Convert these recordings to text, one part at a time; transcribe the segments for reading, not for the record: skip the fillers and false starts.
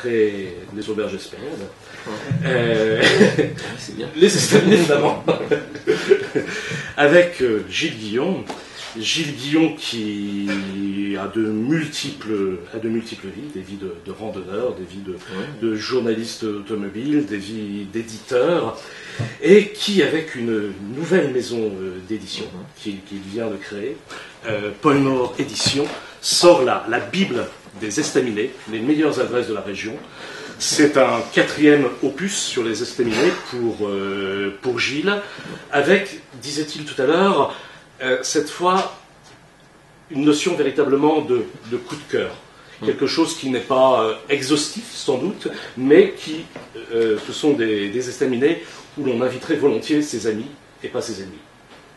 après les auberges espagnoles. C'est bien. Les estaminets évidemment. Avec Gilles Guillon. Gilles Guillon qui a de multiples vies, des vies de randonneurs, des vies de journalistes automobiles, des vies d'éditeurs, et qui, avec une nouvelle maison d'édition qu'il vient de créer, Paul Mort Édition, sort la Bible des estaminets, les meilleures adresses de la région. C'est un 4e opus sur les estaminets pour Gilles, avec, disait-il tout à l'heure, cette fois, une notion véritablement de coup de cœur. Quelque chose qui n'est pas exhaustif, sans doute, mais qui, ce sont des estaminets où l'on inviterait volontiers ses amis et pas ses ennemis.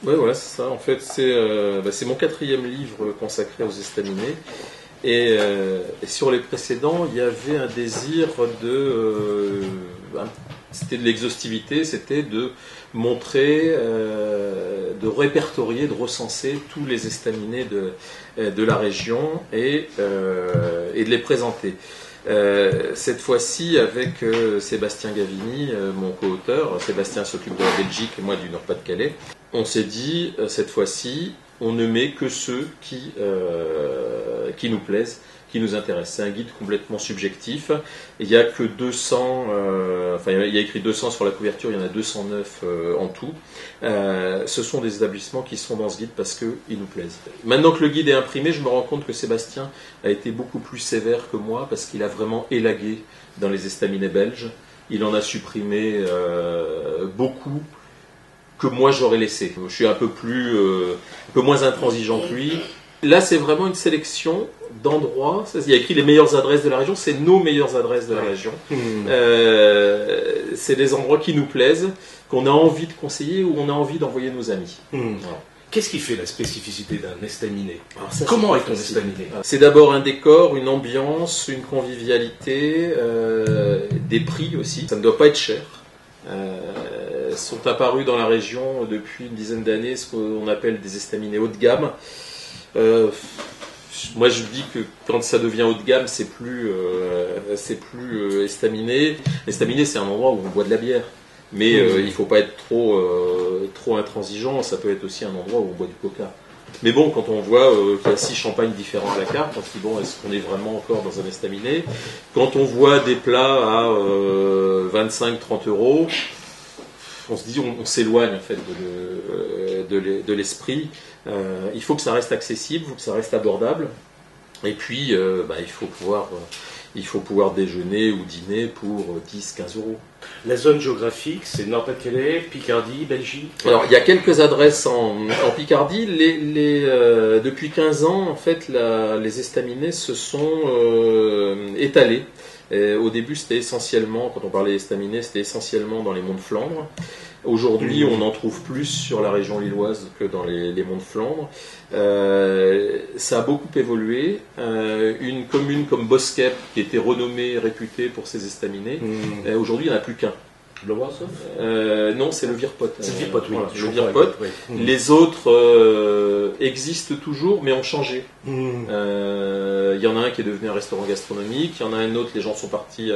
Oui, voilà, c'est ça. En fait, c'est mon 4e livre consacré aux estaminets. Et sur les précédents, il y avait un désir c'était de l'exhaustivité, c'était de montrer, de répertorier, de recenser tous les estaminets de la région et de les présenter. Cette fois-ci, avec Sébastien Gavini, mon co-auteur, Sébastien s'occupe de la Belgique et moi du Nord-Pas-de-Calais, on s'est dit, cette fois-ci, on ne met que ceux qui nous plaisent, qui nous intéressent. C'est un guide complètement subjectif. Il n'y a que 200, il y a écrit 200 sur la couverture, il y en a 209 en tout. Ce sont des établissements qui sont dans ce guide parce qu'ils nous plaisent. Maintenant que le guide est imprimé, je me rends compte que Sébastien a été beaucoup plus sévère que moi parce qu'il a vraiment élagué dans les estaminets belges. Il en a supprimé beaucoup que moi j'aurais laissé. Je suis un peu moins intransigeant que lui. Là, c'est vraiment une sélection d'endroits. Il y a écrit les meilleures adresses de la région. C'est nos meilleures adresses de la région. C'est des endroits qui nous plaisent, qu'on a envie de conseiller ou on a envie d'envoyer nos amis. Voilà. Qu'est-ce qui fait la spécificité d'un estaminet? Comment est-on estaminet? C'est d'abord un décor, une ambiance, une convivialité, des prix aussi. Ça ne doit pas être cher. Sont apparus dans la région depuis une dizaine d'années ce qu'on appelle des estaminets haut de gamme. Moi je dis que quand ça devient haut de gamme, c'est plus estaminet. L'estaminet, c'est un endroit où on boit de la bière, mais il ne faut pas être trop intransigeant. Ça peut être aussi un endroit où on boit du coca. Mais bon, quand on voit qu'il y a 6 champagnes différents à la carte, on se dit bon, est-ce qu'on est vraiment encore dans un estaminet? Quand on voit des plats à 25-30 euros, on se dit on s'éloigne en fait de l'esprit. Il faut que ça reste accessible, il faut que ça reste abordable. Et puis, il faut pouvoir déjeuner ou dîner pour 10-15 euros. La zone géographique, c'est Nord-Pas-de-Calais, Picardie, Belgique. Alors, il y a quelques adresses en Picardie. Depuis 15 ans, en fait, les estaminets se sont étalés. Au début, c'était essentiellement, quand on parlait d'estaminets, c'était essentiellement dans les monts de Flandre. Aujourd'hui, on en trouve plus sur la région lilloise que dans les monts de Flandre. Ça a beaucoup évolué. Une commune comme Boskep, qui était renommée et réputée pour ses estaminets, aujourd'hui, il n'y en a plus qu'un. Le voir ça Non, c'est le Virpote. C'est le Virpote, oui. Voilà, le Virpote. Oui. Les ont existent toujours, mais ont changé. Il y en a un qui est devenu un restaurant gastronomique. Il y en a un autre, les gens sont partis,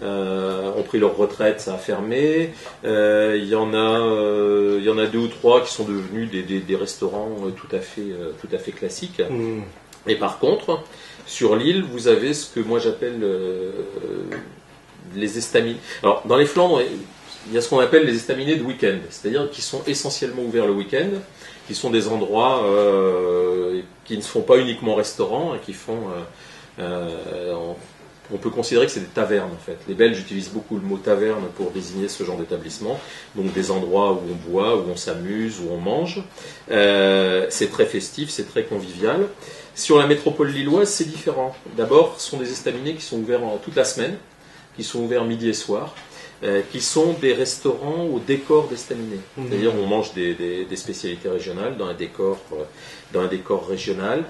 ont pris leur retraite, ça a fermé. Il y en a 2 ou 3 qui sont devenus des restaurants tout à fait classiques. Et par contre, sur l'île, vous avez ce que moi j'appelle les estaminets. Alors, dans les Flandres, il y a ce qu'on appelle les estaminets de week-end, c'est-à-dire qui sont essentiellement ouverts le week-end, qui sont des endroits qui ne font pas uniquement restaurant, et qui font... on peut considérer que c'est des tavernes, en fait. Les Belges utilisent beaucoup le mot taverne pour désigner ce genre d'établissement, donc des endroits où on boit, où on s'amuse, où on mange. C'est très festif, c'est très convivial. Sur la métropole lilloise, c'est différent. D'abord, ce sont des estaminets qui sont ouverts toute la semaine, qui sont ouverts midi et soir, qui sont des restaurants au décor d'estaminet. C'est-à-dire on mange des spécialités régionales dans un décor régional.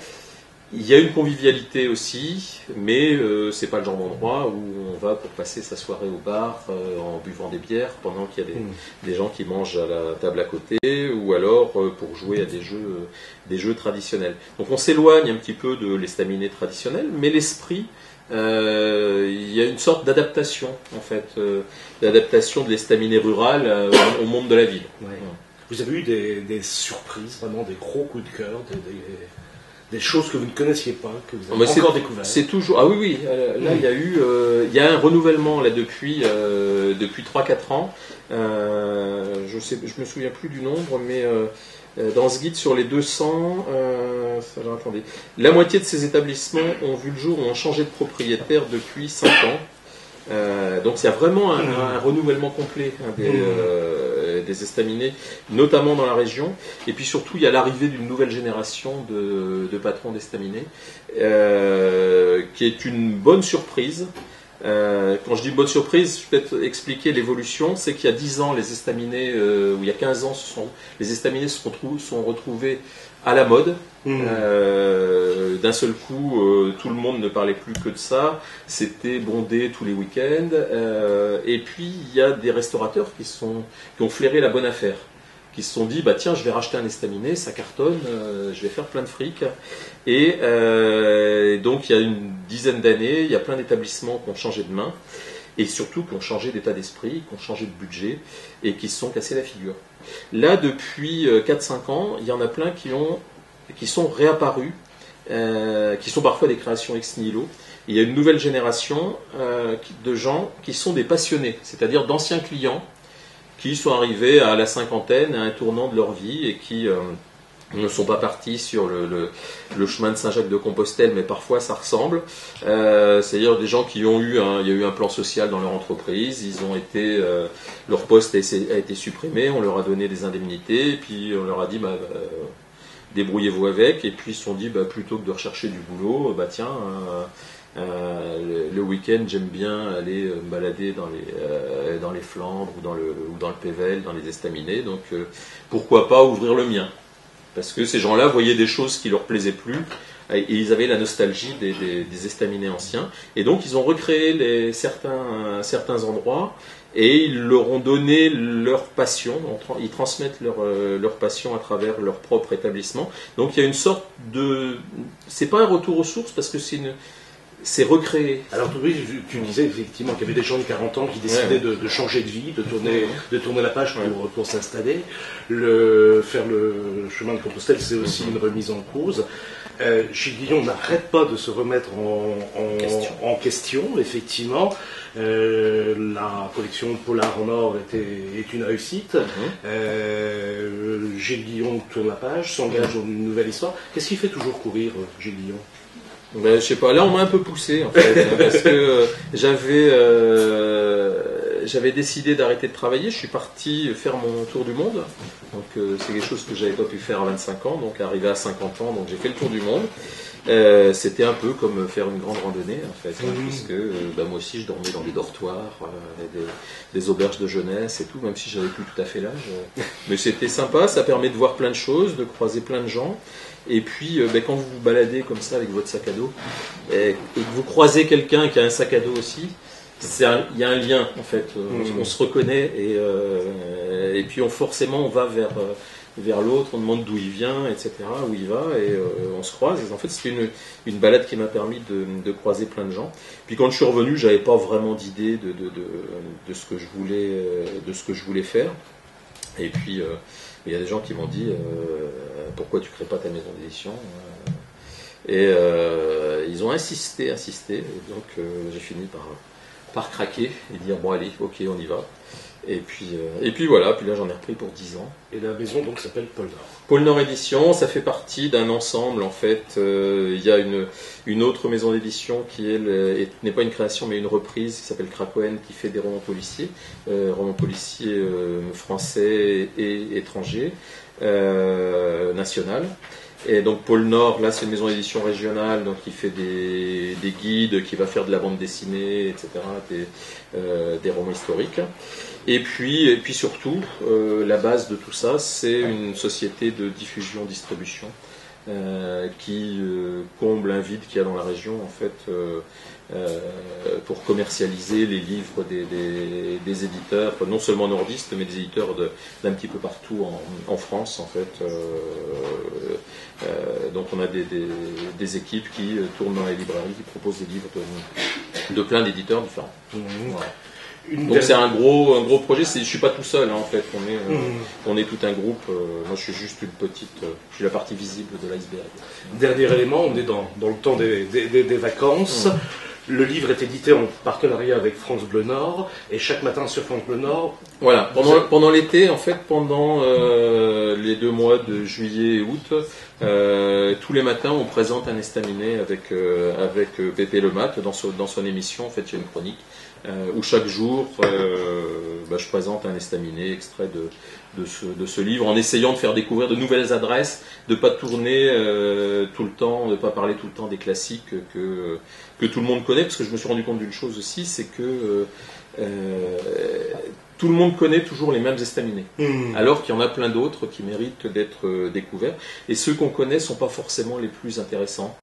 Il y a une convivialité aussi, mais c'est pas le genre d'endroit où on va pour passer sa soirée au bar en buvant des bières pendant qu'il y a des gens qui mangent à la table à côté, ou alors pour jouer à des jeux traditionnels. Donc on s'éloigne un petit peu de l'estaminet traditionnel, mais l'esprit il y a une sorte d'adaptation, en fait, d'adaptation de l'estaminet rural au monde de la ville. Ouais. Vous avez eu des surprises, vraiment des gros coups de cœur, des choses que vous ne connaissiez pas, que vous avez encore découvert? C'est toujours. Ah oui, oui. Là, il y a un renouvellement là depuis 3-4 ans. Je me souviens plus du nombre, mais dans ce guide sur les 200, alors, attendez, la moitié de ces établissements ont vu le jour ou ont changé de propriétaire depuis 5 ans. Donc il y a vraiment un renouvellement complet des estaminets, notamment dans la région. Et puis surtout, il y a l'arrivée d'une nouvelle génération de patrons d'estaminets, qui est une bonne surprise. Quand je dis bonne surprise, je peux peut-être expliquer l'évolution. C'est qu'il y a 10 ans, les estaminets, ou il y a 15 ans, les estaminets sont retrouvés à la mode. D'un seul coup, tout le monde ne parlait plus que de ça. C'était bondé tous les week-ends. Et puis, il y a des restaurateurs qui ont flairé la bonne affaire, qui se sont dit, bah tiens, je vais racheter un estaminet, ça cartonne, je vais faire plein de fric. Et donc, il y a une dizaine d'années, il y a plein d'établissements qui ont changé de main, et surtout qui ont changé d'état d'esprit, qui ont changé de budget, et qui se sont cassés la figure. Là, depuis 4-5 ans, il y en a plein qui sont réapparus, qui sont parfois des créations ex nihilo. Il y a une nouvelle génération de gens qui sont des passionnés, c'est-à-dire d'anciens clients qui sont arrivés à la cinquantaine, à un tournant de leur vie, et qui ne sont pas partis sur le chemin de Saint-Jacques-de-Compostelle, mais parfois ça ressemble. C'est-à-dire des gens qui ont il y a eu un plan social dans leur entreprise, ils ont été, leur poste a été supprimé, on leur a donné des indemnités, et puis on leur a dit, débrouillez-vous avec, et puis ils se sont dit, plutôt que de rechercher du boulot, tiens, le week-end j'aime bien aller me balader dans les Flandres ou dans le Pével, dans les estaminets, donc pourquoi pas ouvrir le mien? Parce que ces gens-là voyaient des choses qui leur plaisaient plus, et ils avaient la nostalgie des estaminets anciens, et donc ils ont recréé certains endroits, et ils leur ont donné leur passion, ils transmettent leur passion à travers leur propre établissement. Donc il y a une sorte de... C'est pas un retour aux sources, parce que c'est recréé. Alors oui, tu disais effectivement qu'il y avait des gens de 40 ans qui décidaient de changer de vie, de tourner la page pour s'installer. Faire le chemin de Compostelle, c'est aussi une remise en cause. Gilles Guillon n'arrête pas de se remettre en question, effectivement. La collection Polar en or est une réussite. Gilles Guillon tourne la page, s'engage dans une nouvelle histoire. Qu'est-ce qui fait toujours courir Gilles Guillon? Je sais pas, là on m'a un peu poussé en fait, parce que j'avais décidé d'arrêter de travailler, je suis parti faire mon tour du monde, donc c'est quelque chose que j'avais pas pu faire à 25 ans, donc arrivé à 50 ans, donc j'ai fait le tour du monde. C'était un peu comme faire une grande randonnée en fait, puisque moi aussi je dormais dans des dortoirs, des auberges de jeunesse et tout, même si j'avais plus tout à fait l'âge. Mais c'était sympa, ça permet de voir plein de choses, de croiser plein de gens. Et puis, quand vous vous baladez comme ça avec votre sac à dos, et que vous croisez quelqu'un qui a un sac à dos aussi, il y a un lien en fait. On se reconnaît et puis forcément on va vers l'autre, on demande d'où il vient, etc., où il va, et on se croise. Et en fait, c'était une balade qui m'a permis de croiser plein de gens. Puis quand je suis revenu, j'avais pas vraiment d'idée de ce que je voulais faire. Et puis il y a des gens qui m'ont dit pourquoi tu crées pas ta maison d'édition, et ils ont insisté, et donc j'ai fini par craquer et dire bon allez, ok, on y va. Et puis voilà, puis là j'en ai repris pour 10 ans. Et la maison donc s'appelle Pôle Nord. Pôle Nord Édition, ça fait partie d'un ensemble en fait. Il y a une autre maison d'édition qui n'est pas une création mais une reprise, qui s'appelle Krakowen, qui fait des romans policiers français et étrangers, national. Et donc Pôle Nord, là c'est une maison d'édition régionale, donc qui fait des guides, qui va faire de la bande dessinée, etc., des romans historiques. Et puis surtout, la base de tout ça, c'est une société de diffusion-distribution qui comble un vide qu'il y a dans la région en fait pour commercialiser les livres des éditeurs, non seulement nordistes, mais des éditeurs d'un petit peu partout en France en fait. Donc on a des équipes qui tournent dans les librairies, qui proposent des livres de plein d'éditeurs différents. Voilà. Donc c'est un gros projet. Je suis pas tout seul hein, en fait. On est tout un groupe. Moi je suis juste une petite. Je suis la partie visible de l'iceberg. Dernier élément, on est dans le temps des vacances. Le livre est édité en partenariat avec France Bleu Nord et chaque matin sur France Bleu Nord. Voilà. Pendant l'été, en fait, pendant les 2 mois de juillet et août, tous les matins, on présente un estaminet avec Pépé Lemat dans son émission. En fait, il y a une chronique où chaque jour, je présente un estaminet extrait de ce livre, en essayant de faire découvrir de nouvelles adresses, de pas tourner tout le temps, de pas parler tout le temps des classiques que tout le monde connaît, parce que je me suis rendu compte d'une chose aussi, c'est que tout le monde connaît toujours les mêmes estaminets, alors qu'il y en a plein d'autres qui méritent d'être découverts, et ceux qu'on connaît ne sont pas forcément les plus intéressants.